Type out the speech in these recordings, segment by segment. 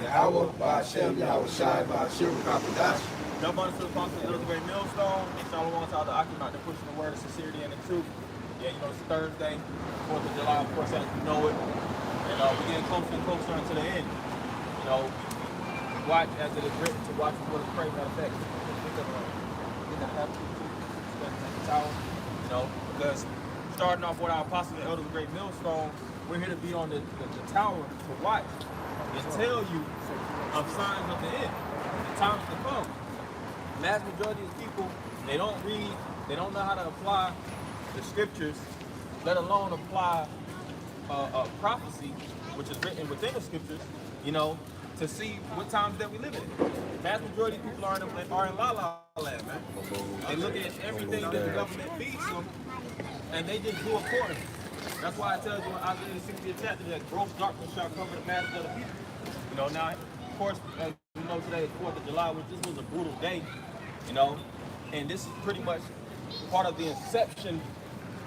Yahweh, Ba'Shem, Yahweh Shai, Ba'Shir, Kapadash. Jump on to the Apostle of the Great Millstone. And Shalom to all the occupants. They're pushing the word of sincerity and the truth. Yeah, you know, it's Thursday, 4th of July, of course, as you know it. And we're getting closer and closer unto the end. You know, we watch as it is written to watch for the pray. Matter of fact, in the tower, you know, because starting off with our Apostle and Elder of the Great Millstone, we're here to be on the tower to watch and tell you of signs of the end, the times to come. The mass majority of people, they don't read, they don't know how to apply the scriptures, let alone apply prophecy, which is written within the scriptures, you know, to see what times that we live in. The vast majority of people are in la-la land, man. They look at everything that the government feeds them, and they just do accordingly. That's why I tell you in Isaiah the 60th chapter that gross darkness shall cover the masses of the people. You know, now, of course, as you know, today is 4th of July, which this was a brutal day, you know, and this is pretty much part of the inception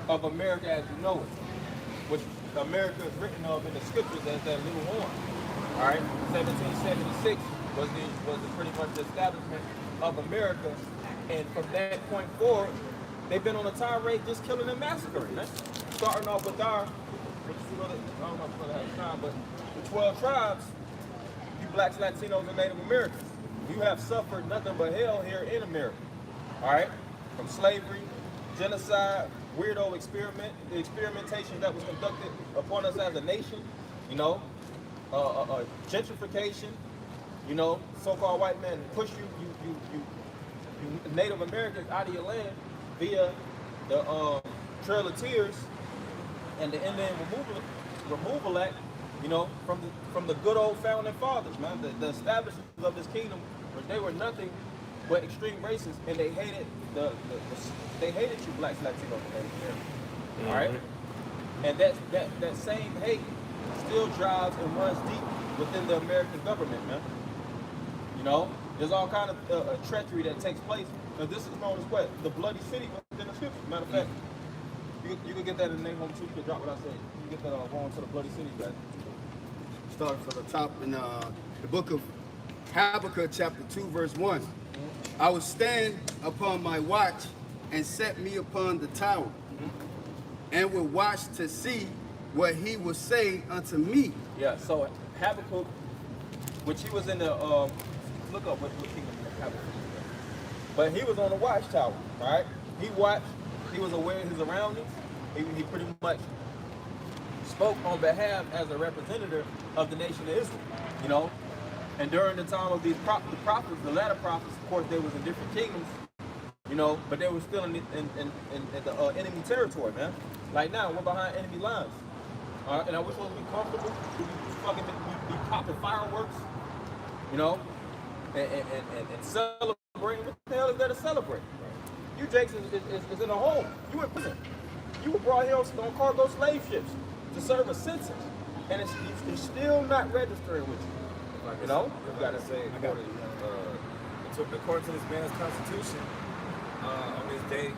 of America as you know it, which America is written of in the scriptures as that little horn. All right, 1776 was pretty much the establishment of America, and from that point forward, they've been on a tirade just killing and massacring. Man. Starting off with our, I don't know if I have time, but the 12 tribes, you blacks, Latinos, and Native Americans, you have suffered nothing but hell here in America. All right, from slavery, genocide, weirdo experimentation that was conducted upon us as a nation, you know, gentrification, you know, so-called white men push you Native Americans out of your land via the Trail of Tears and the Indian Removal Act, you know, from the good old founding fathers, man, the establishers of this kingdom, where they were nothing but extreme racists, and they hated they hated you blacks, Latinos, and Native Americans. All right, and that same hate still drives and runs deep within the American government, man. You know, there's all kind of treachery that takes place. Now, this is known as what? The bloody city within the scriptures. Matter of fact, you can get that in the name home too. You can drop what I said. You can get that going to the bloody city, guys. Start from the top in the book of Habakkuk, chapter 2, verse 1. I will stand upon my watch and set me upon the tower, and will watch to see what he will say unto me. Yeah, so Habakkuk, which he was in the, look up what kingdom Habakkuk was. But he was on the watchtower, right? He watched, he was aware of his surroundings. He pretty much spoke on behalf as a representative of the nation of Israel, you know? And during the time of the prophets, the latter prophets, of course, they was in different kingdoms, you know, but they were still in the enemy territory, man. Like now, we're behind enemy lines. And I wish we would be comfortable. Be popping fireworks, you know, and celebrating. What the hell is there to celebrate? You, Jakes, is in a hole. You in prison. You were brought here on cargo slave ships to serve a sentence, and it's still not registering with you. You know, you gotta say, according to this man's constitution, on this day,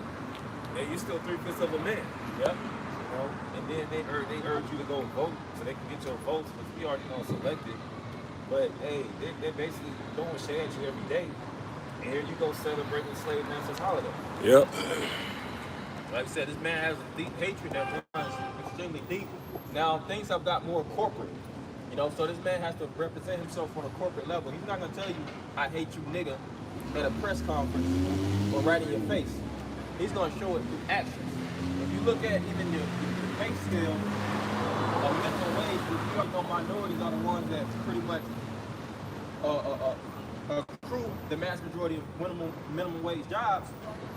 you still 3/5 of a man. Yep. You know, and then they urge you to go vote so they can get your votes, which we already know selected. But hey, they're basically throwing shade at you every day. And here you go celebrating slave master's holiday. Yep. Like I said, this man has a deep hatred that runs extremely deep. Now things have got more corporate. You know, so this man has to represent himself on a corporate level. He's not gonna tell you, I hate you, nigga, at a press conference or right in your face. He's gonna show it through actions. If you look at even your pay scale, minimum wage, you know, minorities are the ones that pretty much accrue the mass majority of minimum wage jobs.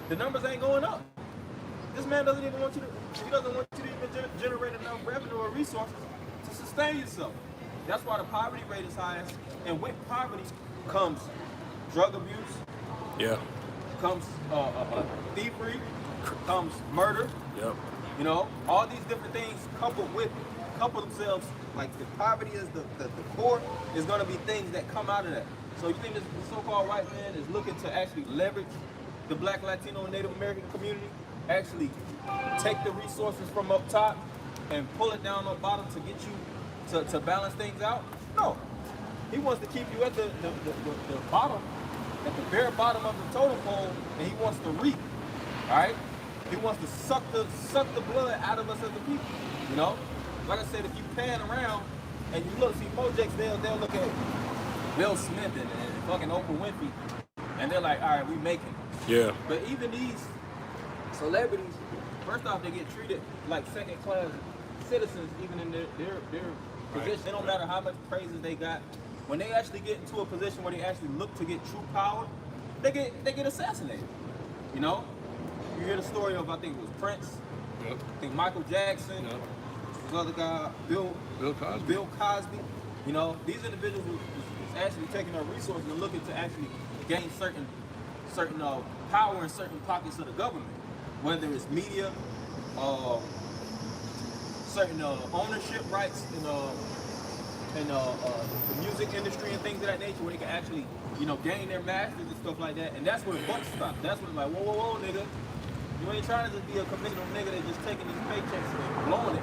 The numbers ain't going up. This man doesn't even want you to even generate enough revenue or resources to sustain yourself. That's why the poverty rate is highest, and with poverty comes drug abuse, Yeah. comes thievery, comes murder. Yep. You know, all these different things couple themselves, like the poverty is the core, is going to be things that come out of that. So you think this so-called white man is looking to actually leverage the black, Latino, and Native American community, actually take the resources from up top and pull it down on bottom to get you to balance things out? No. He wants to keep you at the bottom, at the bare bottom of the totem pole, and he wants to reap. All right? He wants to suck the blood out of us as a people. You know? Like I said, if you pan around and you look, see Mojeks, they'll look at Will Smith and fucking Oprah Winfrey, and they're like, all right, we making it. Yeah. But even these celebrities, first off, they get treated like second-class citizens, even in their position. It don't matter how much praises they got. When they actually get into a position where they actually look to get true power, they get assassinated. You know? You hear the story of, I think it was Prince, Yep. I think Michael Jackson, Yep. this other guy, Bill Cosby. You know, these individuals was actually taking their resources and looking to actually gain certain power in certain pockets of the government, whether it's media, certain ownership rights in the music industry and things of that nature, where they can actually, you know, gain their masters and stuff like that. And that's where the buck stops. That's when it's like, whoa, nigga. You ain't trying to just be a conventional nigga that's just taking these paychecks and blowing it.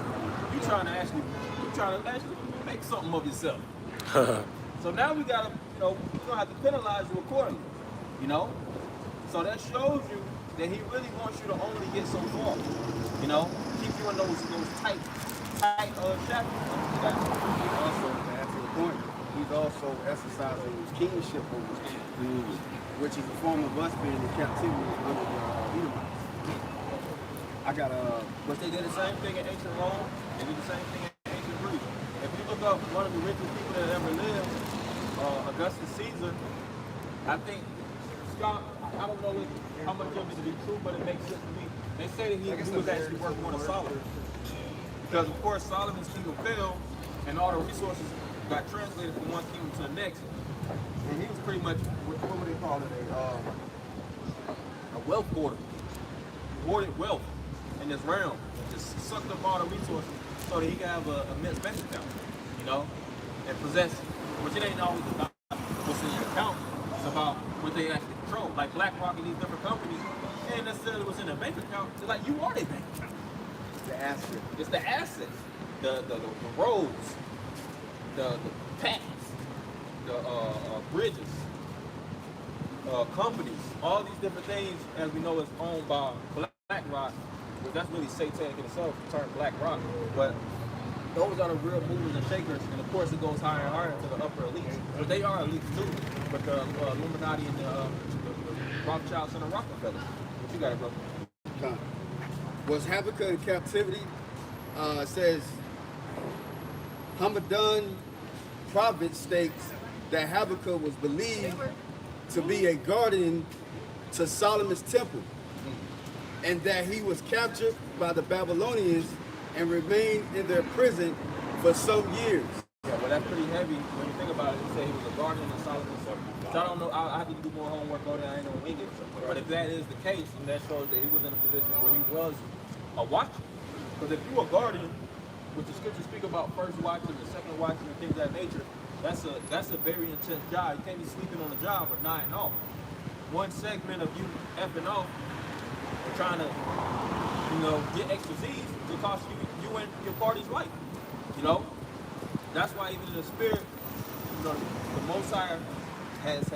You trying to actually make something of yourself. So now we gotta, you know, we're gonna have to penalize you accordingly. You know? So that shows you that he really wants you to only get so far. You know? Keep you in those tight shackles. Also, to answer the point, he's also exercising his kingship over us, which is a form of us being in captivity under the Edomites. I got But they did the same thing in ancient Rome. They did the same thing in ancient Greece. If you look up one of the richest people that ever lived, Augustus Caesar, I think, Scott, I don't know how much of it to be true, but it makes sense to me. They say that he was actually working on a Solomon. Because of course Solomon's kingdom fell and all the resources got translated from one kingdom to the next. And he was pretty much, what would they call it, a wealth hoarder. He hoarded wealth in this realm. Just sucked up all the resources so that he could have a immense bank account, you know, and possess it. Which it ain't always about what's in your account. It's about what they actually control. Like BlackRock and these different companies, it ain't necessarily what's in their bank account. It's like you are their bank account. the asset. It's the assets, the roads, the patents, the bridges, companies, all these different things, as we know, is owned by BlackRock. Well, that's really satanic in itself, the term BlackRock. But those are the real movers and shakers, and of course it goes higher and higher to the upper elites. But they are elites too. But the Illuminati and the Rothschilds and the Rockefellers. What you got, bro? Was Habakkuk in captivity? Says Hamadan Province states that Habakkuk was believed to be a guardian to Solomon's temple, and that he was captured by the Babylonians and remained in their prison for some years. Yeah, well, that's pretty heavy when you think about it. You say he was a guardian of Solomon's temple. So I don't know. I have to do more homework on that. I ain't gonna wing it. But if that is the case, then that shows that he was in a position where he was a watcher. Because if you're a guardian, which the scriptures speak about first watching, the second watching, and things of that nature, that's a very intense job. You can't be sleeping on the job or nodding off. One segment of you effing off or trying to, you know, get extra Z's will cost you and your party's life. You know? That's why even in the spirit, you know, the Most High has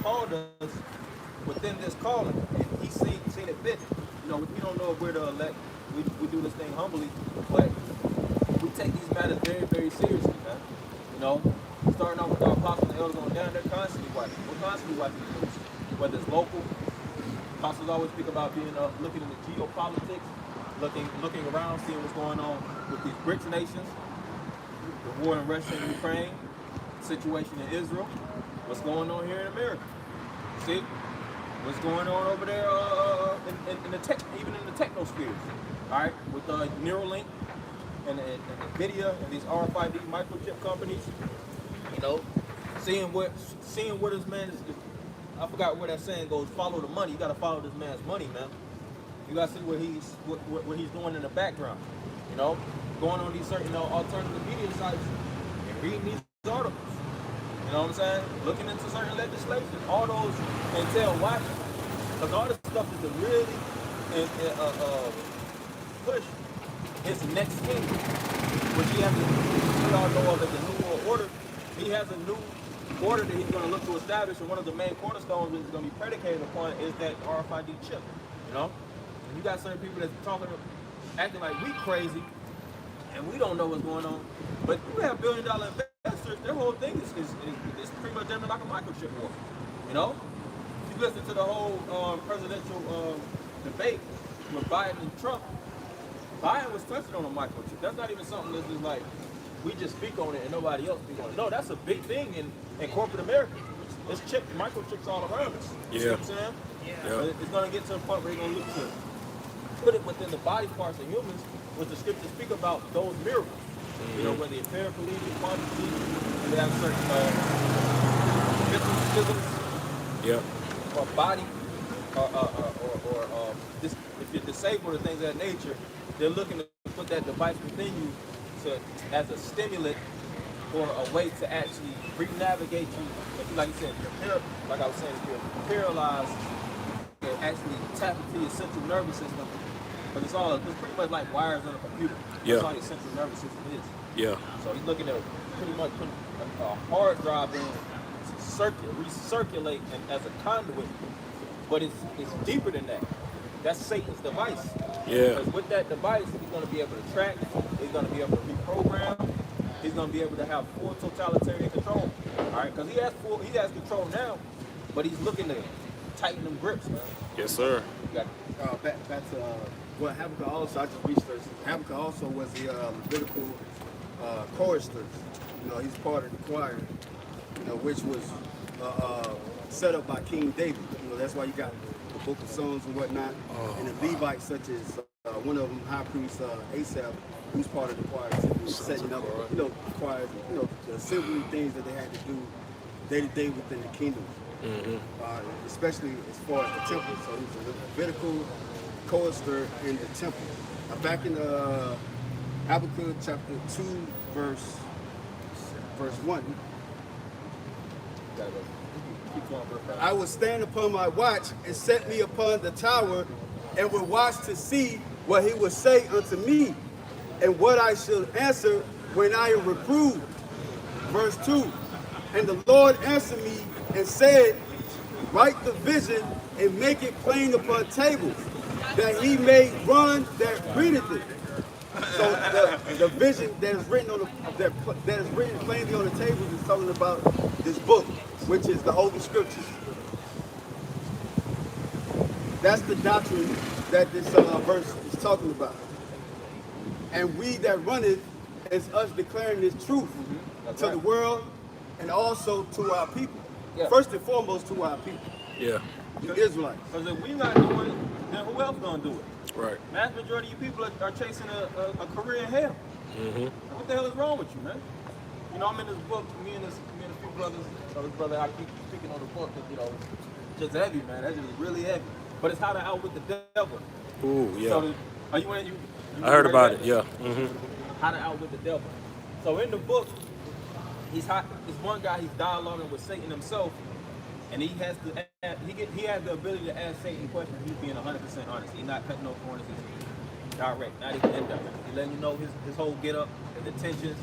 called us within this calling, and He's seen it fit. You know, we don't know if we're the elect. We do this thing humbly, but we take these matters very, very seriously, man. You know, starting off with our apostles and elders on down, they're constantly watching. We're constantly watching the news, whether it's local. Apostles always speak about being looking into geopolitics, looking around, seeing what's going on with these BRICS nations, the war in Russia and Ukraine, situation in Israel, what's going on here in America. See? What's going on over there in the tech, even in the technospheres, all right, with Neuralink and NVIDIA and these RFID microchip companies, you know, seeing where this man is. I forgot where that saying goes. Follow the money. You got to follow this man's money, man. You got to see what he's doing in the background. You know, going on these certain alternative media sites and reading these articles. You know what I'm saying? Looking into certain legislation, all those entail watching. Because all this stuff is to really push his next kingdom, which he has we all know of as the New World Order. He has a new order that he's going to look to establish, and one of the main cornerstones that is going to be predicated upon is that RFID chip. You know, and you got certain people that's acting like we crazy, and we don't know what's going on. But you have billion-dollar investors. Their whole thing is pretty much like a microchip war. You know, if you listen to the whole presidential debate with Biden and Trump, Biden was touching on a microchip. That's not even something that's just like we just speak on it and nobody else speak on it. No, that's a big thing in corporate America. It's microchips all around us. You see what I'm saying? Yeah. It's going to get to a point where you're going to look to put it within the body parts of humans, which the scriptures speak about those miracles. You know, whether it's paraplegic, quadriplegic, they have certain mental or body, or if you're disabled or things of that nature, they're looking to put that device within you as a stimulant or a way to actually re-navigate you. If you, like you said, like I was saying, if you're paralyzed, and actually tap into your central nervous system. But it's pretty much like wires on a computer. That's all your central nervous system is. Yeah. So he's looking at pretty much putting a hard drive in to recirculate and as a conduit. But it's deeper than that. That's Satan's device. Yeah. Because with that device, he's going to be able to track. He's going to be able to reprogram. He's going to be able to have full totalitarian control. All right. Because he has control now, but he's looking to tighten them grips, man. Yes, sir. Back to what Habakkuk also, I just researched. Habakkuk also was the Levitical chorister. You know, he's part of the choir, you know, which was set up by King David. You know, that's why you got the Book of Songs and whatnot. And the Levites, such as one of them, High Priest Asaph, who's part of the choir, setting up, you know, the choir, you know, the assembly things that they had to do day to day within the kingdom. Especially as far as the temple. So he's a Levitical chorister in the temple. Back in Habakkuk chapter 2, verse 1. I will stand upon my watch and set me upon the tower, and will watch to see what he will say unto me, and what I shall answer when I am reproved. Verse 2. And the Lord answered me and said, write the vision and make it plain upon tables, that he may run that readeth it. So the vision that is written on that is written plainly on the tables is talking about this book, which is the Holy Scriptures. That's the doctrine that this verse is talking about. And we that run it is us declaring this truth to the world and also to our people. First and foremost to our people. The Israelites. Because if we're not doing it, then who else gonna do it? Right. Mass majority of you people are chasing a career in hell. What the hell is wrong with you, man? You know, I'm in this book, me and a few brothers, this brother, I keep speaking on the book, that, you know, it's just heavy, man. That's just really heavy. But it's how to outwit the devil. Ooh, yeah. So, are you in? You I heard about it, yeah. How to outwit the devil. So in the book, he's one guy, he's dialoguing with Satan himself, and he has the ability to ask Satan questions. He's being 100% honest. He's not cutting no corners. He's direct, not even indirect. He's letting you know his whole get up, his intentions,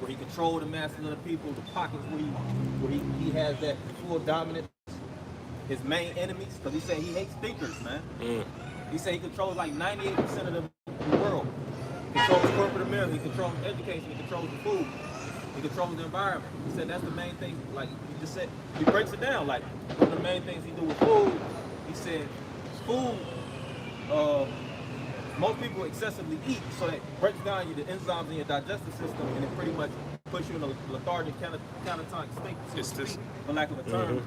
where he controls the masses of the people, the pockets where he has that full dominance. His main enemies, because he said he hates thinkers, man. He said he controls like 98% of the world. He controls corporate America, he controls education, he controls the food, he controls the environment. He said that's the main thing, like he just said, he breaks it down, like one of the main things he do with food, he said food, most people excessively eat, so that breaks down the enzymes in your digestive system, and it pretty much puts you in a lethargic, catatonic state, for lack of a term.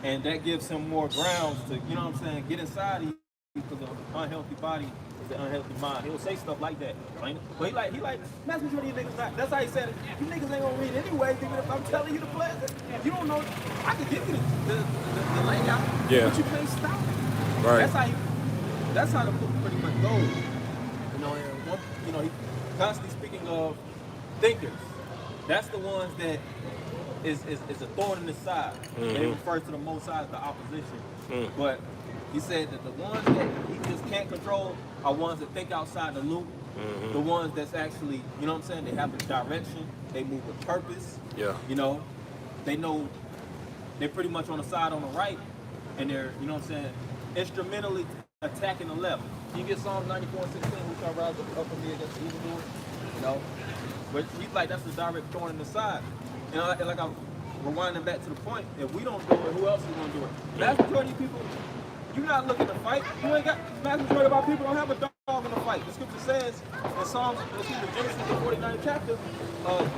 And that gives him more grounds to, you know what I'm saying, get inside of you, because an unhealthy body is an unhealthy mind. He'll say stuff like that. Right? But he like, that's what you niggas not. That's how he said it. You niggas ain't gonna read anyway, even if I'm telling you the plan. You don't know, I can give you the layout, but you can't stop it. Right. That's how the book pretty much goes. You know, he constantly speaking of thinkers. That's the ones that is a thorn in his side. And he refers to the Most High as the opposition. But he said that the ones that he just can't control are ones that think outside the loop. The ones that's actually, you know what I'm saying, they have a direction, they move with purpose. You know, they know they're pretty much on the side on the right, and they're, you know what I'm saying, instrumentally attacking the left. You get Psalms 94:16, who shall rise up from me against the evildoers, you know? But he's like, that's the direct thorn in the side. And like I'm rewinding back to the point, if we don't do it, who else is going to do it? Vast majority of people, you're not looking to fight. You ain't got, vast majority of our people don't have a dog in the fight. The scripture says in Psalms, Genesis the 49th chapter,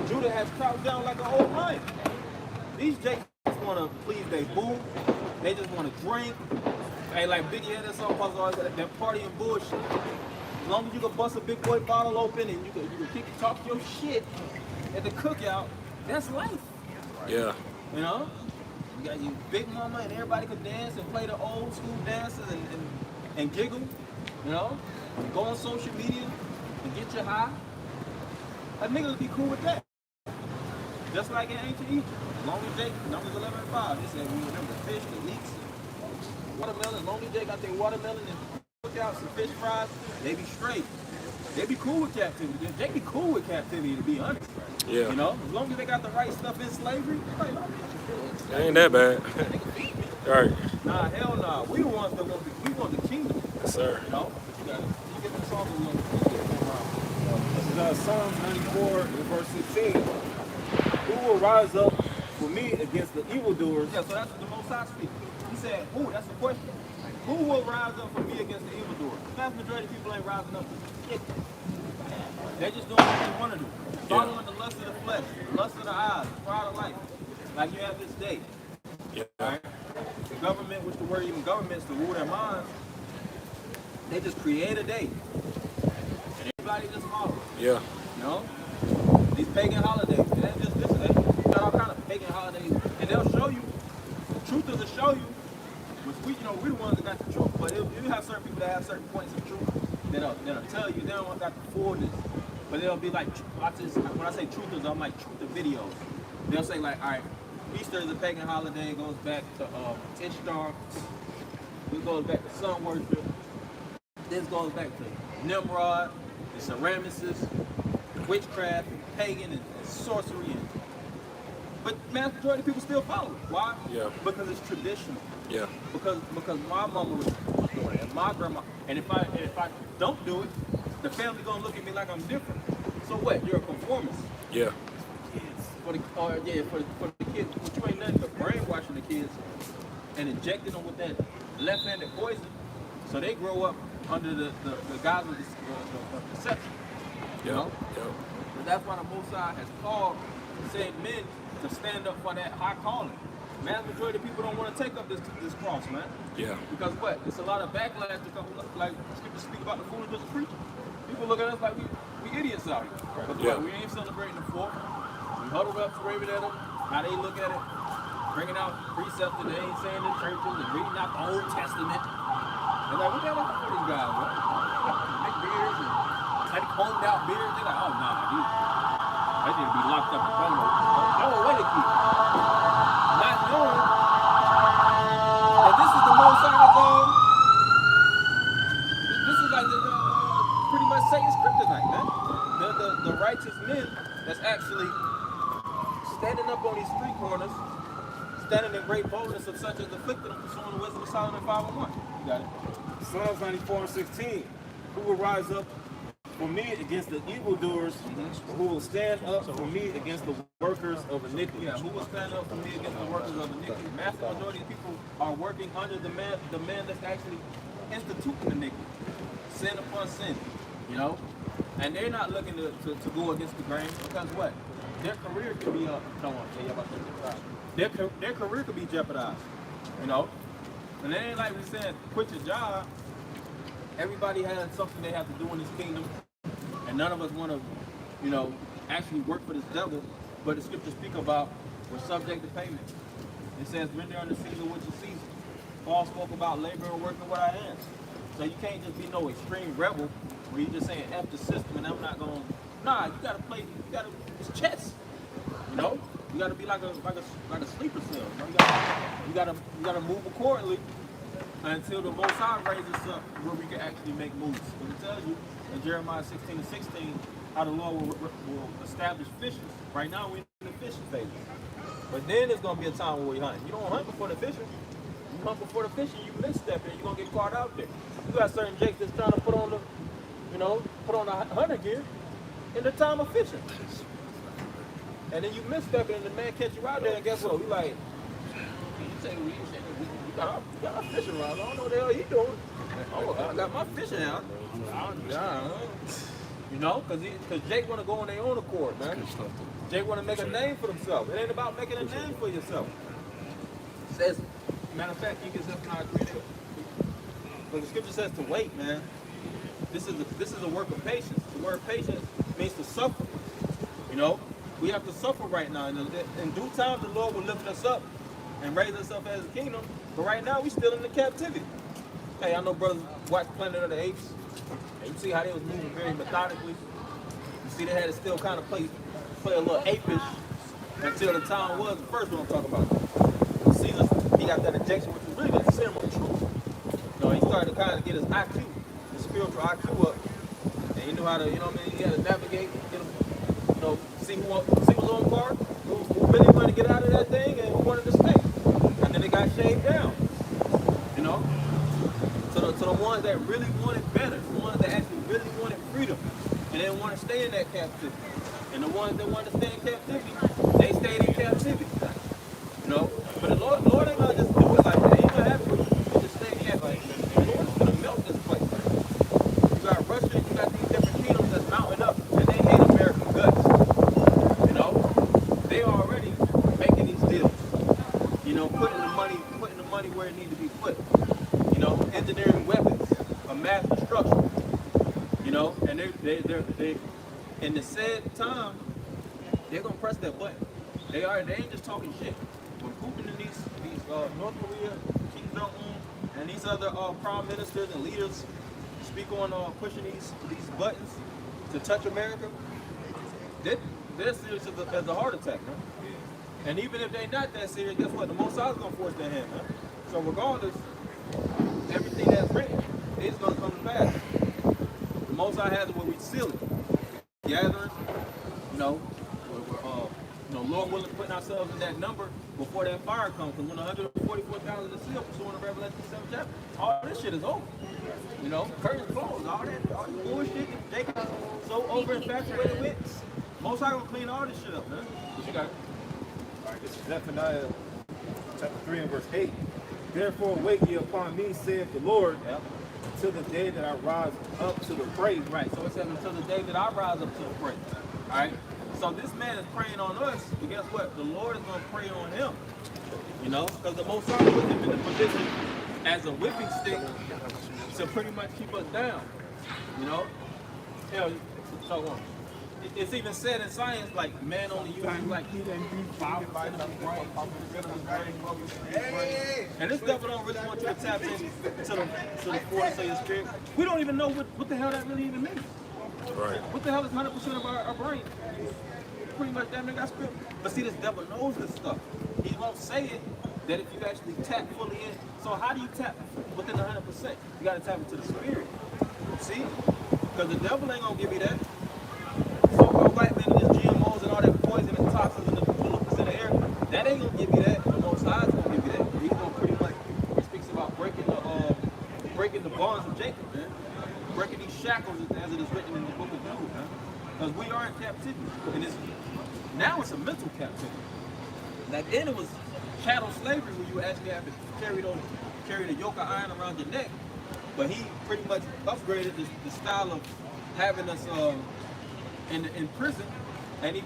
Judah has crouched down like an old lion. These Jakes want to please their boo. They just want to drink. Hey, like Biggie had that song, that party and bullshit. As long as you can bust a big boy bottle open and you can talk your shit at the cookout, that's life. Yeah. You know? You got your big mama and everybody can dance and play the old school dances and giggle. You know? And go on social media and get you high. A nigga would be cool with that. Just like in ancient Egypt. As long as Numbers 11 and 5, they said we remember the fish, the leeks, watermelon. As long as they got their watermelon and cookouts and fish fries, they be straight. They be cool with captivity. They be cool with captivity, to be honest. Yeah. You know, as long as they got the right stuff in slavery, like, It ain't that bad. they can beat me. Right. Nah, hell nah. We the ones that want the kingdom. Yes, sir. You know, you get the song we want to get around. This is Psalms 94 and verse 16. Who will rise up for me against the evildoers? Yeah, so that's what the Most High speaks. He said, who? That's the question. Who will rise up for me against the evildoers? The vast majority of people ain't rising up for shit. They're just doing what they want to do. Following the lust of the flesh, the lust of the eyes, the pride of life. Like you have this day. Yeah. Right? The government, which the word even governments to rule their minds, they just create a day. And everybody just follows. Yeah. You know? These pagan holidays. And that's just this. They got all kind of pagan holidays. And they'll show you. The truth is to show you. Which we, you know, we're the ones that got the truth. But you have certain people that have certain points of truth that'll tell you they don't got the fullness. But they'll be like, when I say truthers, I'm like truther videos. They'll say like, all right, Easter is a pagan holiday. It goes back to Ishtar. It goes back to sun worship. This goes back to Nimrod, the Ceramicists, witchcraft, and pagan, and sorcery. But mass majority of people still follow it. Why? Yeah. Because it's traditional. Yeah. Because my mama was doing it, and my grandma. And if I don't do it, the family gonna look at me like I'm different. So what? You're a conformist. Yeah. For the kids, but you ain't nothing but brainwashing the kids and injecting them with that left-handed poison, so they grow up under the guise of deception. You know? Yep. But that's why the Most High has called said men to stand up for that high calling. Mass majority of people don't want to take up this cross, man. Yeah. Because what? It's a lot of backlash to come, like scripture speak about the foolishness of preaching. People look at us like we idiots out here. But Yeah. we ain't celebrating the 4th. We huddled up, screaming at them. How they look at it, bringing out precepts that they ain't saying in churches and reading out the Old Testament. They're like, what the hell is for these guys, man? Big beards and like combed out beards. They're like, oh nah, dude. They need to be locked up in front of them. Oh, wait a key. Not knowing that this is the Most High zone. This is like the pretty much Satan's kryptonite, man. The righteous men that's actually standing up on these street corners, standing in great boldness of such as afflicted them, pursuing the wisdom of Solomon 5:1. You got it. Psalms 94 and 16. Who will rise up for me against the evildoers? Who will stand up for me against the workers of iniquity? Yeah, who will stand up for me against the workers of iniquity? Mass majority of people are working under the man that's actually instituting iniquity. Sin upon sin, you know? And they're not looking to go against the grain because what? Their career could be their career could be jeopardized, you know? And it ain't like we said, quit your job. Everybody has something they have to do in this kingdom. And none of us want to, you know, actually work for this devil. But the scriptures speak about we're subject to payment. It says, render unto Caesar what you Caesar. Paul spoke about labor and working with our hands. So you can't just be no extreme rebel where you're just saying F the system and I'm not going to. Nah, you got to play, it's chess. You know? You got to be like a sleeper cell. You got to move accordingly until the Most High raises us up where we can actually make moves. But it tells you in Jeremiah 16:16 how the Lord will establish fishes. Right now we're in the fishing phase. But then there's gonna be a time where we hunt. You don't hunt before the fishing. You hunt before the fishing, you misstep and you're gonna get caught out there. You got certain jakes that's trying to put on the, put on the hunter gear in the time of fishing. And then you misstep it and the man catch you out there and guess what? We like, you got our fishing rods. I don't know what the hell you doing. Oh, I got my fishing out. Because Jake want to go on their own accord, man. Jake want to make a name for themselves. It ain't about making a name for yourself. It says, matter of fact, you can just not agree to it. But the scripture says to wait, man. This is a work of patience. The word patience means to suffer. We have to suffer right now. In due time, the Lord will lift us up and raise us up as a kingdom. But right now, we're still in the captivity. Hey, I know brothers watch Planet of the Apes. And you see how they was moving very methodically. You see they had to still kind of play a little apish until the time was the first one I'm talking about. Caesar, he got that injection, which was really that serum of truth. He started to kind of get his IQ, his spiritual IQ up. And he knew how to, he had to navigate, get him, see who's on guard, who really wanted to get out of that thing and who wanted to stay. And then it got shaved down, So the ones that really wanted better, the ones that actually really wanted freedom, and didn't want to stay in that captivity. And the ones that wanted to stay in captivity, they stayed in captivity. But the Lord ain't gonna just do it like that. He ain't gonna have to just stay in captivity. The Lord is gonna melt this place. You got Russia, you got these different kingdoms that's mounting up, and they hate American guts. They already making these deals. Putting the money where it needs to be put. Engineering weapons of mass destruction. And they in the said time, they're gonna press that button. They ain't just talking shit. When Putin and these North Korea, Kim Jong-un, and these other prime ministers and leaders speak on pushing these buttons to touch America, they're serious as a heart attack, man. And even if they're not that serious, guess what? The Most High is gonna force their hand, man. So regardless, everything that's written is gonna come to pass. The Most High has it where we seal it. Gathering, Lord willing, putting ourselves in that number before that fire comes. Because when 144,000 is sealed, pursuing the Revelation 7th chapter, all this shit is over. Curtains closed, all this bullshit that they got so over infatuated with. Most High gonna clean all this shit up, man. What you got? All right, this is Zephaniah chapter 3 and verse 8. Therefore wait ye upon me, saith the Lord, until the day that I rise up to the praise. Right, so it says until the day that I rise up to the praise. All right? So this man is praying on us, but guess what? The Lord is going to pray on him. Because the Most High put him in the position as a whipping stick to pretty much keep us down. So it's even said in science, like, man only uses like 5 vitamins of brain, and this devil don't really want you to tap into the force of your spirit. We don't even know what the hell that really even means. Right. What the hell is 100% of our brain? Pretty much damn near got spirit. But see, this devil knows this stuff. He won't say it that if you actually tap fully in. So how do you tap within 100%? You got to tap into the spirit. See? Because the devil ain't going to give you that. So-called white man and his GMOs and all that poison and toxins and the pollutants in the air, that ain't going to give you that. The Most High is going to give you that. He's going to pretty much, he speaks about breaking the bonds of Jacob, man. Breaking these shackles as it is written in the book of Jude, man. Because we are in captivity. And now it's a mental captivity. Like then it was chattel slavery where you actually have to carry the yoke of iron around your neck. But he pretty much upgraded the style of having us in prison, and he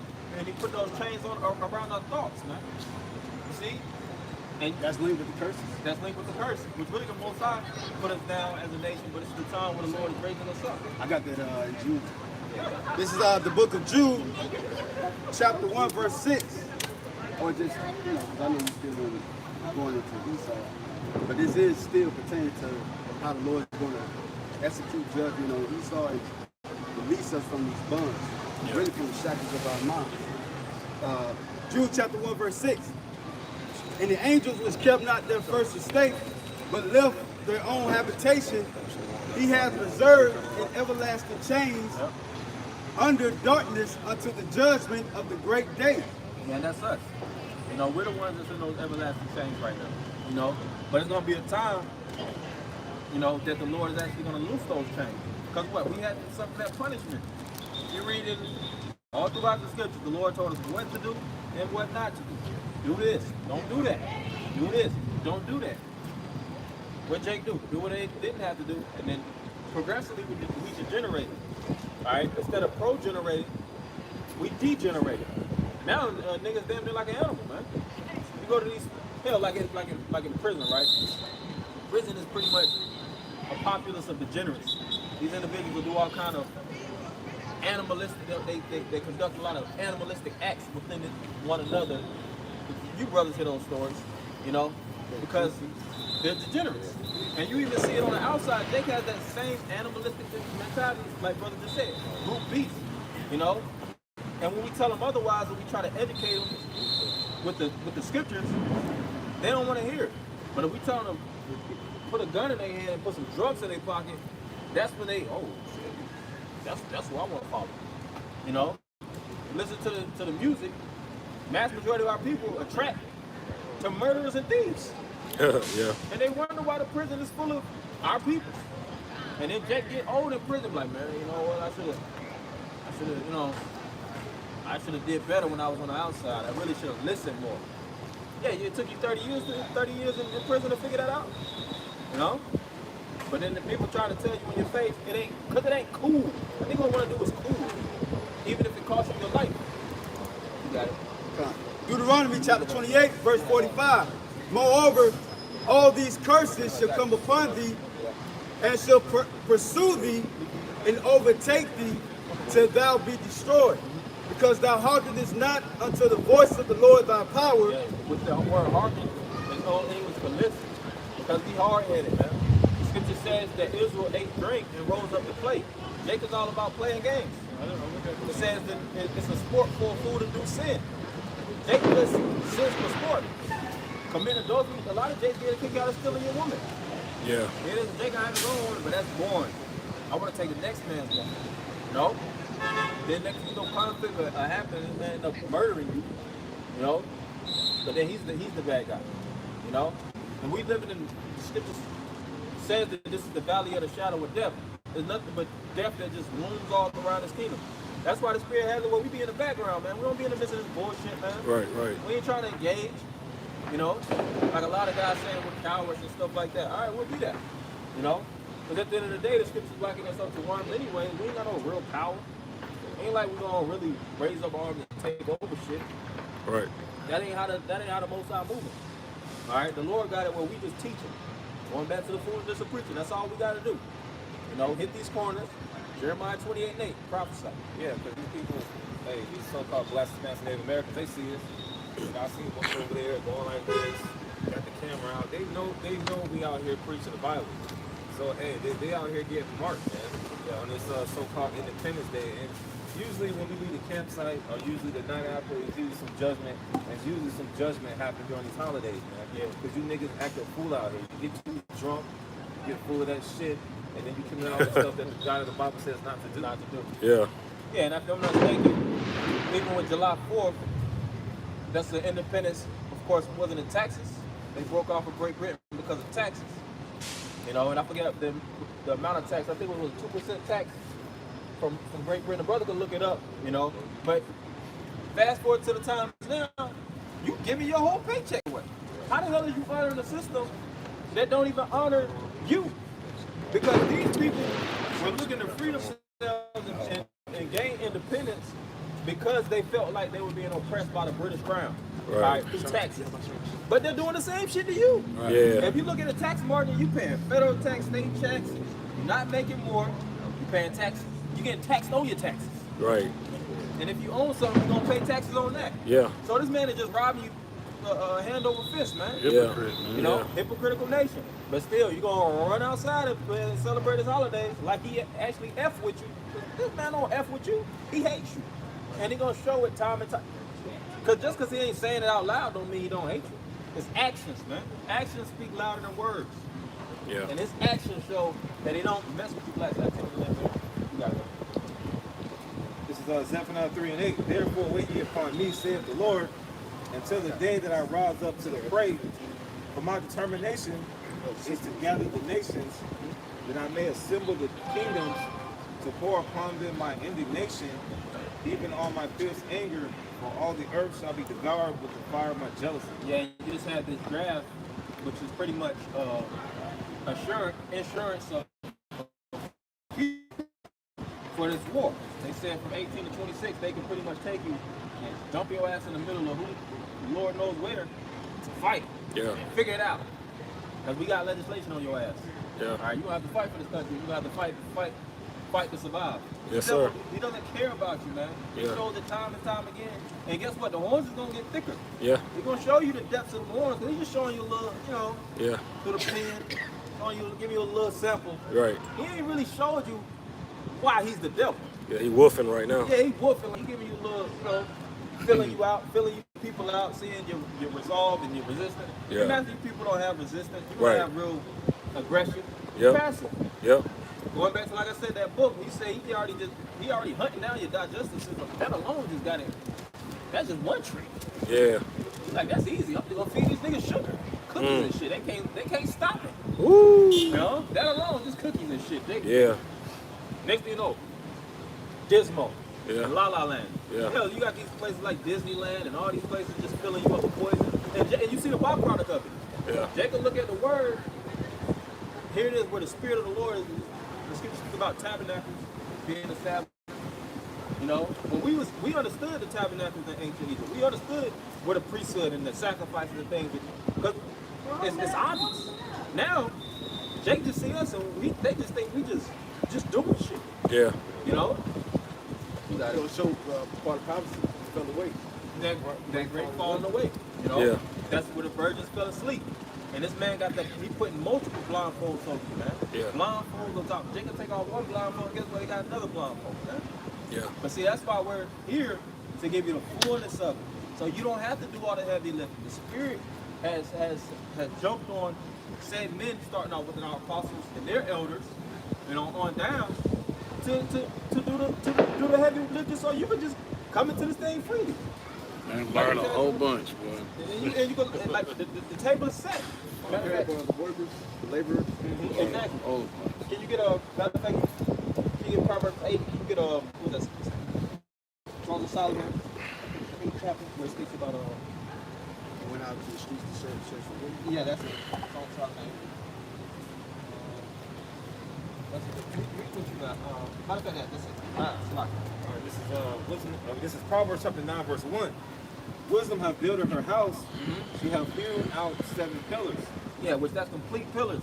put those chains on around our thoughts, man. You see? And That's linked with the curses. that's linked with the curse, which really the Most High put us down as a nation, but it's the time when the Lord is raising us up. I got that in Jude. This is the book of Jude, chapter 1, verse 6. Or just, because I know you're still going into Esau. But this is still pertaining to how the Lord is going to execute judgment on Esau and release us from these bonds, really from the shackles of our minds. Jude chapter 1, verse 6. And the angels which kept not their first estate, but left their own habitation, he has reserved in everlasting chains under darkness unto the judgment of the great day. And that's us. know, we're the ones that's in those everlasting chains right now. You know, but it's gonna be a time, you know, that the Lord is actually gonna loose those chains. Because what? We had to suffer that punishment. You read it all throughout the scriptures. The Lord told us what to do and what not to do. Do this. Don't do that. Do this. Don't do that. What Jake do? Do what they didn't have to do, and then progressively we degenerated. All right. Instead of pro-generating, we degenerated. Now niggas damn near like an animal, man. You go to these hell like in prison, right? Prison is pretty much a populace of degenerates. These individuals will do all kind of animalistic. They conduct a lot of animalistic acts within one another. You brothers hear those stories, you know, because they're degenerates. And you even see it on the outside. Jake has that same animalistic mentality, like brother just said, group beast, you know. And when we tell them otherwise, and we try to educate them with the scriptures, they don't want to hear it. But if we tell them put a gun in their hand and put some drugs in their pocket, that's when they, oh shit, that's what I want to follow. You know, listen to the music. Mass majority of our people attract to murderers and thieves. Yeah. And they wonder why the prison is full of our people. And then Jack get old in prison, like, man, you know what, I should have, you know, I should have did better when I was on the outside. I really should have listened more. Yeah, it took you 30 years in prison to figure that out. You know? But then the people trying to tell you in your face, it ain't cool. I think what I want to do is cool. Even if it costs you your life. You got it. Deuteronomy chapter 28, verse 45. Moreover, all these curses shall come upon thee, and shall pursue thee, and overtake thee, till thou be destroyed. Because thou hearkenest not unto the voice of the Lord thy power. Yeah, with the word hearken, his whole thing was to listen. Because he hard-headed, man. The scripture says that Israel ate drink and rose up to play. Jacob's all about playing games. It says that it's a sport for a fool to do sin. Jacob does sins for sport. Commit adultery, a lot of Jacob get a kick out of stealing your woman. Yeah. It is Jacob having his own woman, but that's boring. I want to take the next man's woman. No? Then next thing you know, conflict will happen and end up murdering you. You know? But then he's the bad guy. You know? And we live in the scriptures says that this is the valley of the shadow of death. There's nothing but death that just looms all around his kingdom. That's why the Spirit has it where we be in the background, man. We don't be in the midst of this bullshit, man. Right. We ain't trying to engage. You know? Like a lot of guys saying we're cowards and stuff like that. All right, we'll be that. You know? Because at the end of the day, the scriptures blacking us up to arms anyway. We ain't got no real power. Ain't like we're gonna really raise up arms and take over shit. Right. That ain't how the Most High moving. All right, the Lord got it where we just teach him. Going back to the foolishness of preaching. That's all we got to do. You know, hit these corners. Jeremiah 28:8, prophesy. Yeah, because these people, hey, these so-called blasphemous Native Americans, they see us. I see them over there going like this, got the camera out. They know we out here preaching the Bible. So hey, they out here getting marked, man. Yeah, on this so-called Independence Day. And usually when we leave the campsite, or usually the night after, it's usually some judgment. And usually some judgment happens during these holidays, man. Yeah, because you niggas act a fool out here. You get too drunk, you get full of that shit, and then you commit all the stuff that the God of the Bible says not to do. Yeah. Yeah, and if I'm not mistaken, even with July 4th, that's the independence, of course, wasn't in Texas. They broke off of Great Britain because of taxes. You know, and I forget the amount of tax. I think it was 2% tax from Great Britain. The brother could look it up, you know. But fast forward to the times now, you give me your whole paycheck away. How the hell are you honoring a system that don't even honor you? Because these people were looking to free themselves and gain independence because they felt like they were being oppressed by the British Crown, right, through taxes. But they're doing the same shit to you. Right. Yeah. If you look at the tax margin, you paying federal tax, state tax, you're not making more, you're paying taxes. You're getting taxed on your taxes. Right. And if you own something, you're gonna pay taxes on that. Yeah. So this man is just robbing you hand over fist, man. Hypocrite. You know, hypocritical nation. But still, you're gonna run outside and celebrate his holidays like he actually F with you. This man don't F with you, he hates you. And he gonna show it time and time. Cause just cause he ain't saying it out loud don't mean he don't hate you. It's actions, man. Actions speak louder than words. Yeah. And his actions show that he don't mess with people like that. You got it. This is Zephaniah 3:8. Therefore wait ye upon me, saith the Lord, until the day that I rise up to the prey. For my determination is to gather the nations, that I may assemble the kingdoms, to pour upon them my indignation, even all my fierce anger, for all the earth shall be devoured with the fire of my jealousy. Yeah, you just had this draft, which is pretty much insurance of for this war. They said from 18 to 26, they can pretty much take you and dump your ass in the middle of who, Lord knows where, to fight. Yeah. And figure it out. Because we got legislation on your ass. Yeah. All right, you don't have to fight for this country. You don't have to fight to survive. Yes, sir. He doesn't care about you, man. He Yeah. shows it time and time again. And guess what? The horns is gonna get thicker. Yeah. He's gonna show you the depths of the horns. He's just showing you a little, Yeah. through the pen, showing you, give you a little sample. Right. He ain't really showed you why he's the devil. Yeah, he wolfing right now. Yeah, he's woofing. He's giving you a little, filling you out, filling you people out, seeing your resolve and your resistance. Yeah. Imagine if people don't have resistance. You don't Right. have real aggression. Yep. Passive. Yep. Going back to, like I said, that book, he said he already hunting down your digestive system. That alone just got it. That's just one tree. Yeah. Like, that's easy. I'm just gonna feed these niggas sugar, cookies and shit. They can't stop it. Woo. You know, that alone, just cookies and shit. Yeah. Next thing you know, Dismo, Yeah. and La La Land. Yeah. Hell, you got these places like Disneyland and all these places just filling you up with poison. And you see the byproduct of it. Yeah. Jacob, look at the word. Here it is, where the Spirit of the Lord is. The scripture speaks about tabernacles being established. You know, when we understood the tabernacles in ancient Egypt. We understood where the priesthood and the sacrifices and things, because it's obvious. Now, Jake just see us and they just think we just doing shit. Yeah. You know? It'll show part of prophecy fell away. That great falling away. You know? Yeah. That's where the virgins fell asleep. And this man got that, he putting multiple blindfolds on you, man. Yeah. Blindfolds on top. Jacob take off one blindfold, guess what? He got another blindfold, man. Yeah. But see, that's why we're here, to give you the fullness of it. So you don't have to do all the heavy lifting. The Spirit has jumped on said men, starting out with our apostles and their elders, on down, to do the heavy lifting, so you can just come into this thing freely. And learn a whole bunch, boy. And you go, like the table is set. Matter of fact, The workers, the laborers. exactly. Oh, Can you get a, matter of fact, can you get Proverbs 8, can you get a, who's that? Songs of Solomon, 8th chapter, where it speaks about, Went out to the streets to search for women. yeah, that's it. Songs of Solomon. That's it. Read what you got. Matter of fact, that's it. It's locked. All right, this is wisdom. This is Proverbs chapter 9, verse 1. Wisdom have builded her house. She have hewn out 7 pillars. Yeah, which that's complete pillars.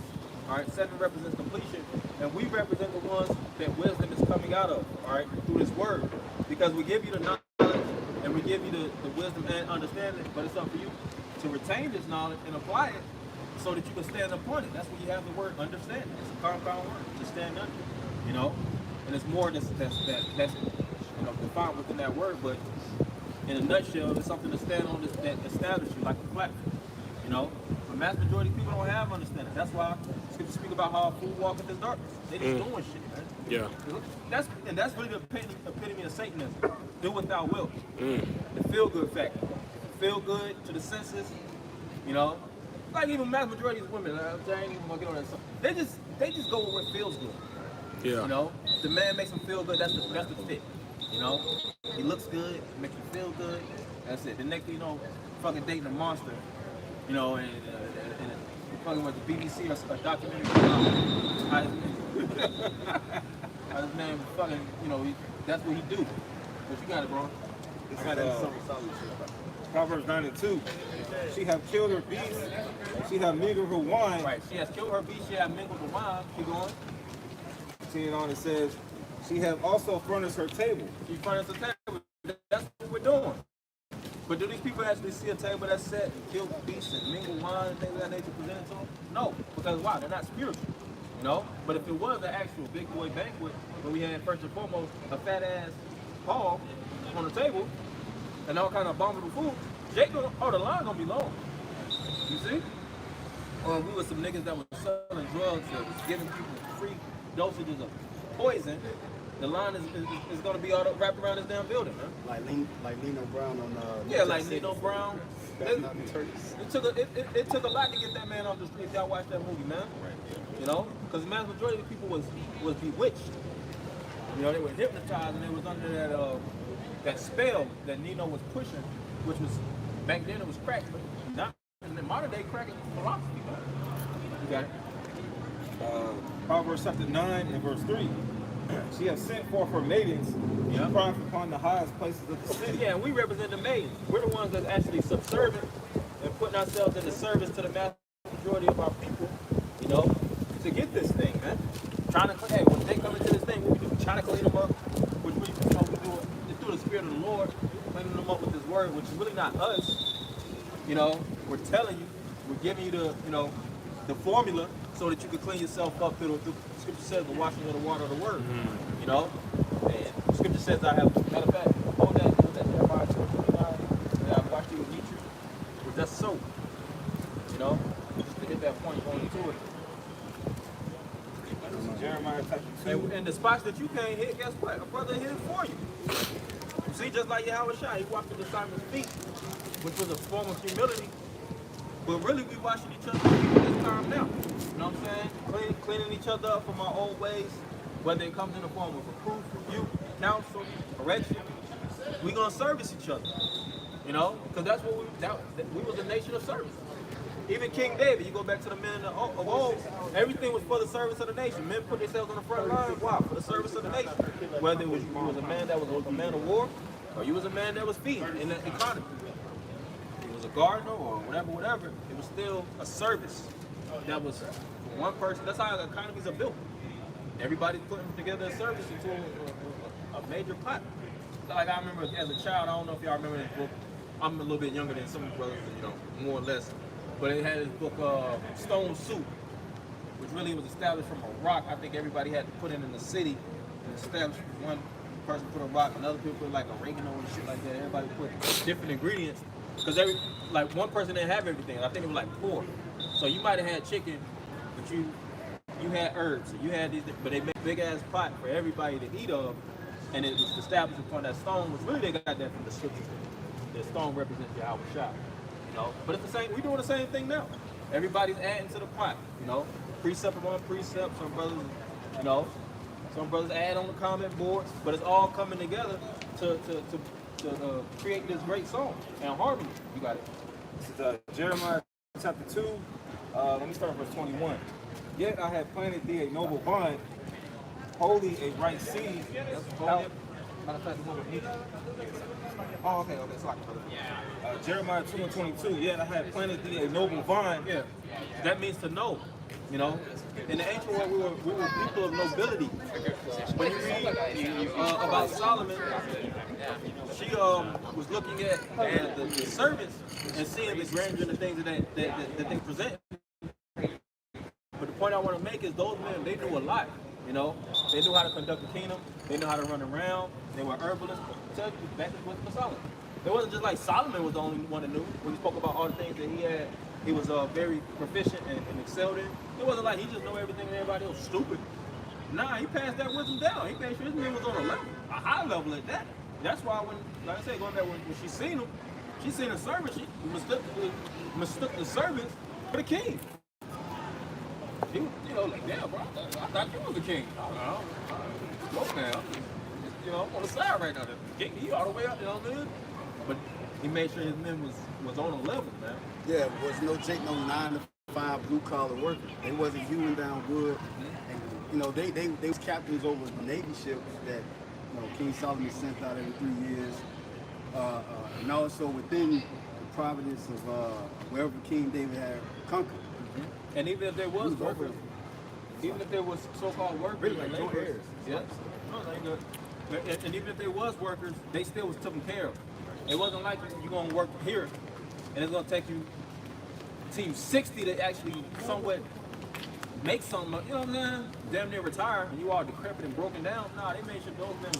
All right, 7 represents completion, and we represent the ones that wisdom is coming out of. All right, through this word, because we give you the knowledge and we give you the wisdom and understanding, but it's up to you to retain this knowledge and apply it so that you can stand upon it. That's where you have the word understanding. It's a compound word to stand under, and it's more that's defined within that word, but in a nutshell, it's something to stand on that establishes you like a platform, But mass majority of people don't have understanding. That's why scripture speak about how a fool walketh in darkness. They just doing shit, man. Yeah. That's really the epitome of Satanism. Do what thou wilt. The feel good factor. Feel good to the senses, Like even mass majority of women, I ain't even gonna get on that stuff. They just go with what feels good. Yeah. The man makes them feel good. That's the fit. He looks good, makes you feel good. That's it. The next thing you know, fucking dating a monster, and fucking with the BBC or a documentary about how this man fucking, that's what he do. But you got it, bro. This is Proverbs 9 and 2. She have killed her beasts. She have mingled her wine. Right. She has killed her beast. She has mingled the wine. Keep going. Continuing on, it says, she have also furnished her table. She furnished the table. That's what we're doing. But do these people actually see a table that's set and kill beasts and mingle wine and things of that nature presented to them? No, because why? They're not spiritual. But if it was an actual big boy banquet where we had first and foremost a fat ass Paul on the table and all kind of abominable food, the line gonna be long. You see? Or we were some niggas that were selling drugs that was giving people free dosages of poison, The line is going to be all wrapped around this damn building, man. Like Nino Brown on Yeah, like Nino Brown. That's not the Turks. It took a lot to get that man off the street. If y'all watch that movie, man, you know, because the mass majority of people was bewitched. You know, they were hypnotized and they was under that spell that Nino was pushing, which was back then it was crack, but not in the modern day crack is philosophy, man. You got it. Proverbs chapter 9 and verse 3. She has sent forth her maidens, and cried upon the highest places of the city. Yeah, and we represent the maidens. We're the ones that's actually subservient and putting ourselves in the service to the mass majority of our people, you know, to get this thing, man. Trying to, hey, when they come into this thing, what we do? Trying to clean them up, which we do it through the Spirit of the Lord, cleaning them up with His Word, which is really not us. You know, we're telling you, we're giving you the, you know, the formula so that you can clean yourself up through the Scripture says the washing of the water of the Word. You know, and Scripture says I have, matter of fact, hold that Jeremiah 2:29, that I've washed you with nature, with that soap. You know, just to get that point going into it. Jeremiah chapter 2. And the spots that you can't hit, guess what? A brother hit it for you. You see, just like Yahweh Shai, he washed the disciples' feet, which was a form of humility. But really, we washing each other's feet at this time now. You know what I'm saying? Cleaning each other up from our old ways, whether it comes in the form of reproof, rebuke, counsel, correction. We gonna service each other. You know, because that's what we was a nation of service. Even King David, you go back to the men of old, everything was for the service of the nation. Men put themselves on the front line, why? For the service of the nation. Whether it was you was a man that was a man of war, or you was a man that was feeding in the economy. It was a gardener or whatever, it was still a service that was for one person. That's how economies are built. Everybody's putting together a service into a major pot. Like I remember as a child, I don't know if y'all remember this book. I'm a little bit younger than some of the brothers, you know, more or less. But it had this book, Stone Soup, which really was established from a rock. I think everybody had to put it in the city and establish. One person put a rock, another people put like oregano and shit like that. Everybody put different ingredients because like one person didn't have everything. I think it was like pork. So you might have had chicken, but you had herbs. So you had these, but they made a big ass pot for everybody to eat of, and it was established upon that stone. Which really they got that from the scriptures. The stone represents Yahweh Shai. But it's the same. We're doing the same thing now. Everybody's adding to the pot. You know, precept upon precept. Some brothers, you know, some brothers add on the comment boards. But it's all coming together to create this great song and harmony. You got it. This is Jeremiah chapter 2. Let me start with verse 21. Yet I have planted thee a noble vine, holy a right seed. Matter of fact, the one with me. Oh, okay, sorry. Jeremiah 2 and 22. Yet I have planted thee a noble vine. Yeah, that means to know. You know, in the ancient world, we were people of nobility. When you read about Solomon, she was looking at the servants and seeing the grandeur and the things that they present. But the point I want to make is those men, they knew a lot. You know, they knew how to conduct the kingdom. They knew how to run around. They were herbalists. Tell you back with Solomon. It wasn't just like Solomon was the only one that knew. When he spoke about all the things that he had, he was very proficient and excelled in. It wasn't like he just knew everything and everybody else stupid. Nah, he passed that wisdom down. He made sure his man was on a level, a high level at that. That's why when, like I said, going back when she seen him, she seen a servant. She mistook the servant for the king. He was, you know, like, damn, bro, I thought you was the king. Slow down. You know, on the side right now. The king, he all the way up, you know what I mean? But he made sure his men was on a level, man. Yeah, it was no 9-to-5 blue collar worker. They wasn't hewing down wood. And, you know, they was captains over the Navy ships that, you know, King Solomon sent out every 3 years. And also within the providence of wherever King David had conquered. And even if there was workers, even if there was so-called workers, Really, like Joe Harris. Yes. No, they good. And even if there was workers, they still was taken care of. It wasn't like you're gonna work here, and it's gonna take you team 60 to actually somewhat make something. You know what I'm saying? Damn near retire, and you all decrepit and broken down. Nah, they made sure those men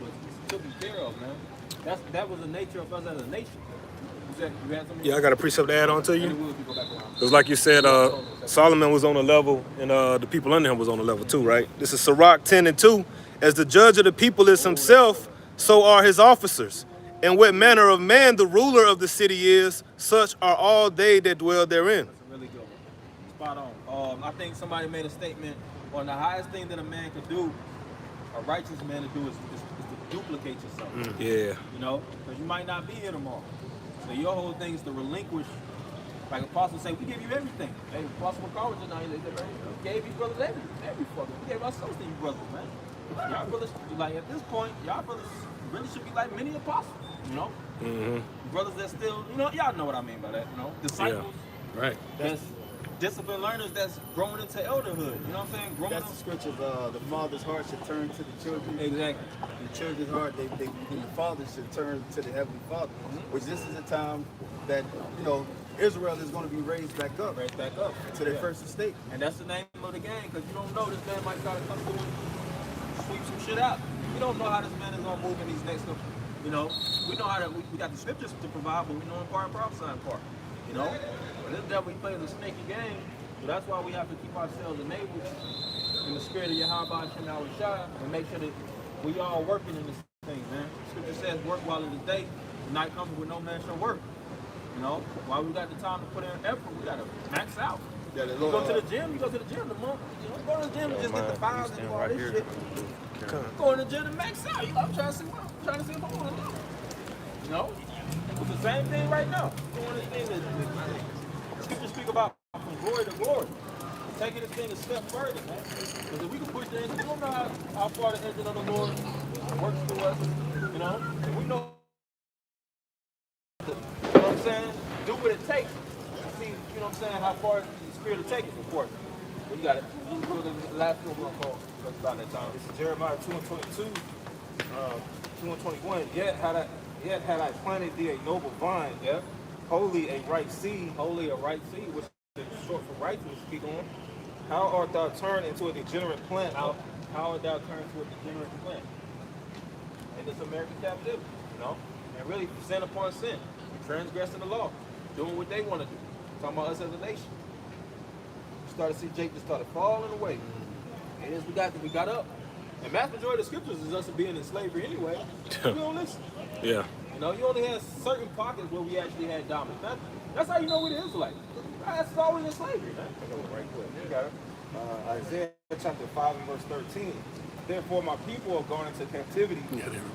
was taken care of, man. That was the nature of us as a nation. Yeah, I got a precept to add on to you. It's like you said, Solomon was on a level, and the people under him was on a level too, right? This is Sirach 10 and 2. As the judge of the people is himself, so are his officers. And what manner of man the ruler of the city is, such are all they that dwell therein. That's a really good one. Spot on. I think somebody made a statement on the highest thing that a man could do, a righteous man to do is to duplicate yourself. Yeah. You know, because you might not be here tomorrow. So your whole thing is to relinquish. Like Apostle say, we give you everything. Hey, Apostle McCall was tonight. We gave you brothers every fucking. We gave ourselves to you brothers, man. Y'all brothers, like at this point, y'all brothers really should be like many apostles. You know, brothers that still, you know, y'all know what I mean by that. You know, disciples. Yeah. Right. That's disciplined learners that's growing into elderhood. You know what I'm saying? Growing That's the scriptures. The father's heart should turn to the children. Exactly. The children's heart, and the father should turn to the heavenly Father. Which this is a time that, you know, Israel is going to be raised back up Raise back up to their first estate. And that's the name of the game, because you don't know this man might try to come through and sweep some shit out. You don't know how this man is gonna move in these next couple. You know, we know how to. We got the scriptures to provide, but we know in part and prophesying part. You know, but this devil he plays a sneaky game. So that's why we have to keep ourselves enabled in the spirit of Yahweh Shem Shai and make sure that we all working in this thing, man. Scripture says, "Work while it is day. The night comes when no man shall work." You know, while we got the time to put in effort, we gotta max out. Yeah, You go to the gym, the month. You know, go to the gym and just get the files and do all this shit. Go in the gym and max out. You know, I'm trying to see what I'm going to do. You know? It's the same thing right now. Doing this thing that scripture speak about from glory to glory. Taking this thing a step further, man. Because if we can push the engine, we don't know how far the engine of the Lord works through us. You know? And we know, you know what I'm saying? Do what it takes to see, you know what I'm saying, how far the spirit will take it, of course. But you got it. The last one we're going to call about that time. This is Jeremiah 2:22, 2:21. Yet had I planted thee a noble vine, Yeah. holy a right seed. Holy a right seed, which is short for righteousness. Keep going. How art thou turned into a degenerate plant? How art thou turned to a degenerate plant? And this American captivity, you know? And really sin upon sin, transgressing the law, doing what they want to do. Talking about us as a nation. You start to see Jake just started falling away. And as we got up. And mass majority of the scriptures is us being in slavery anyway. We don't listen. Yeah. You know, you only had certain pockets where we actually had dominance. That's how you know we're the Israelites. That's always in slavery, man. Right quick. You got it. Isaiah chapter 5 and verse 13. Therefore my people are gone into captivity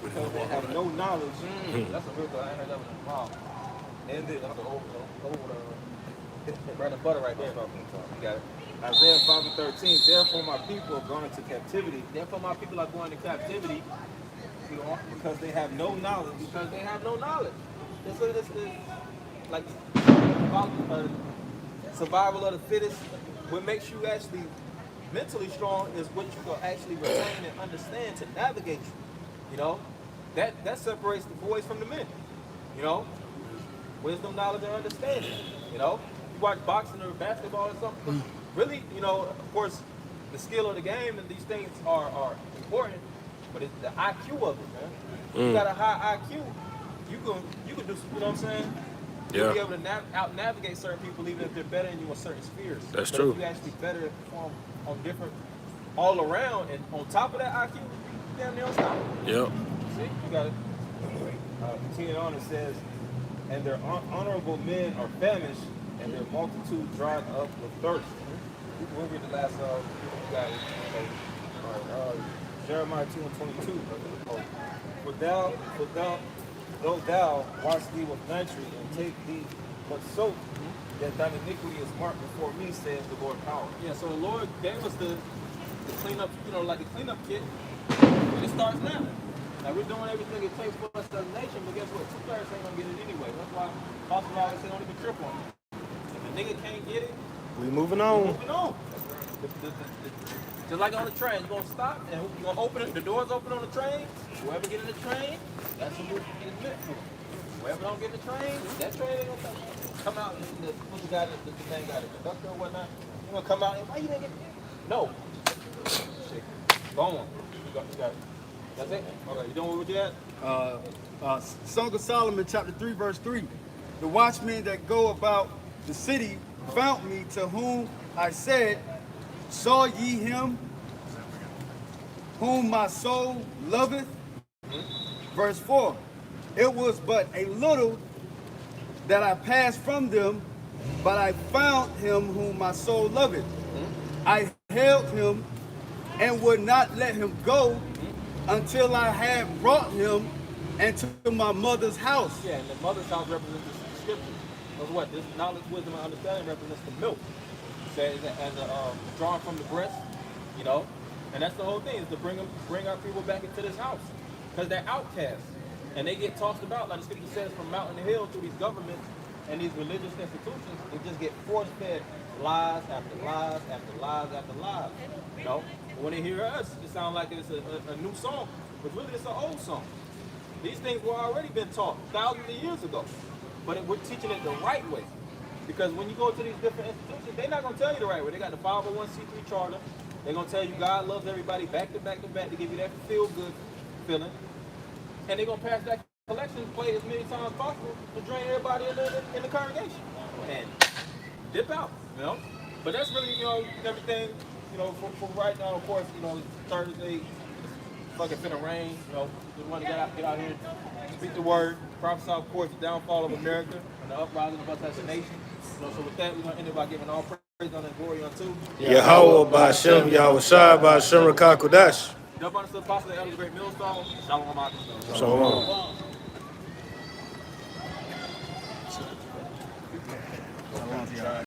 because they have no knowledge. That's a real good. I ain't heard that one in a while. And the Bread and butter right there. You got it. Isaiah 5 and 13. Therefore my people are gone into captivity Therefore, my people are going to captivity because they have no knowledge. because they have no knowledge. This like survival of the fittest. What makes you actually mentally strong is what you can actually retain and understand to navigate you. You know, that separates the boys from the men. You know, wisdom, knowledge, and understanding. You know, you watch boxing or basketball or something. Really, you know, of course, the skill of the game and these things are important, but it's the IQ of it, man. You got a high IQ, you can do, you know what I'm saying? You'll be able to out navigate certain people even if they're better than you in certain spheres. That's but true. If you actually better perform on different, all around, and on top of that IQ, you damn near unstoppable. Yep. See, you got it. Continuing on, it says, and their honorable men are famished, and their multitude dried up with thirst. We'll read the last guy. All right, Jeremiah 2 and 22. Though thou wash thee with nitrate and take thee but soap, that thine iniquity is marked before me, says the Lord power. Yeah, so the Lord gave us the cleanup, you know, like the cleanup kit. It starts now. Like we're doing everything it takes for us as a nation, but guess what? 2/3 ain't gonna get it anyway. That's why Apostle always say don't even trip on it. If a nigga can't get it, We moving on. moving on. Just like on the train, you're gonna stop and you're gonna open it, the doors open on the train. Whoever get in the train, that's what it's meant for. Whoever don't get in the train, that train ain't gonna come out and what's the guy, the thing got the conductor or whatnot. You're gonna come out and why you didn't get it? No. Shit. Go on. You got it. That's it? Okay, you doing what we did? Song of Solomon, chapter 3, verse 3. The watchmen that go about the city found me, to whom I said, saw ye him? whom my soul loveth. Verse 4, it was but a little that I passed from them, but I found him whom my soul loveth. I held him and would not let him go until I had brought him into my mother's house. Yeah, and the mother's house represents the scriptures. Because what? This knowledge, wisdom, and understanding represents the milk. Says as drawn from the breast, you know. And that's the whole thing, is to bring our people back into this house. Because they're outcasts. And they get tossed about, like the scripture says, from mountain to hill through these governments and these religious institutions. They just get force-fed lies after lies after lies after lies. You know? But when they hear us, it sounds like it's a new song. But really, it's an old song. These things were already been taught thousands of years ago. But we're teaching it the right way. Because when you go to these different institutions, they're not going to tell you the right way. They got the 501c3 charter. They're going to tell you God loves everybody back to back to back to give you that feel-good feeling. And they're going to pass that collection plate as many times as possible to drain everybody in the congregation. And dip out, you know? But that's really, you know, everything, you know, for right now, of course, you know, Thursday, it's fucking finna rain, you know, we want to get out here and speak the word, prophesy, of course, the downfall of America and the uprising of us as a nation. You know, so with that, we're going to end it by giving all praise, honor, and glory unto Yahweh Ba'Shem, Yahushua Ba'Shem Rakakodash. Jump on the apostle, the elder, great millstone. Shalom alaikum. Shalom.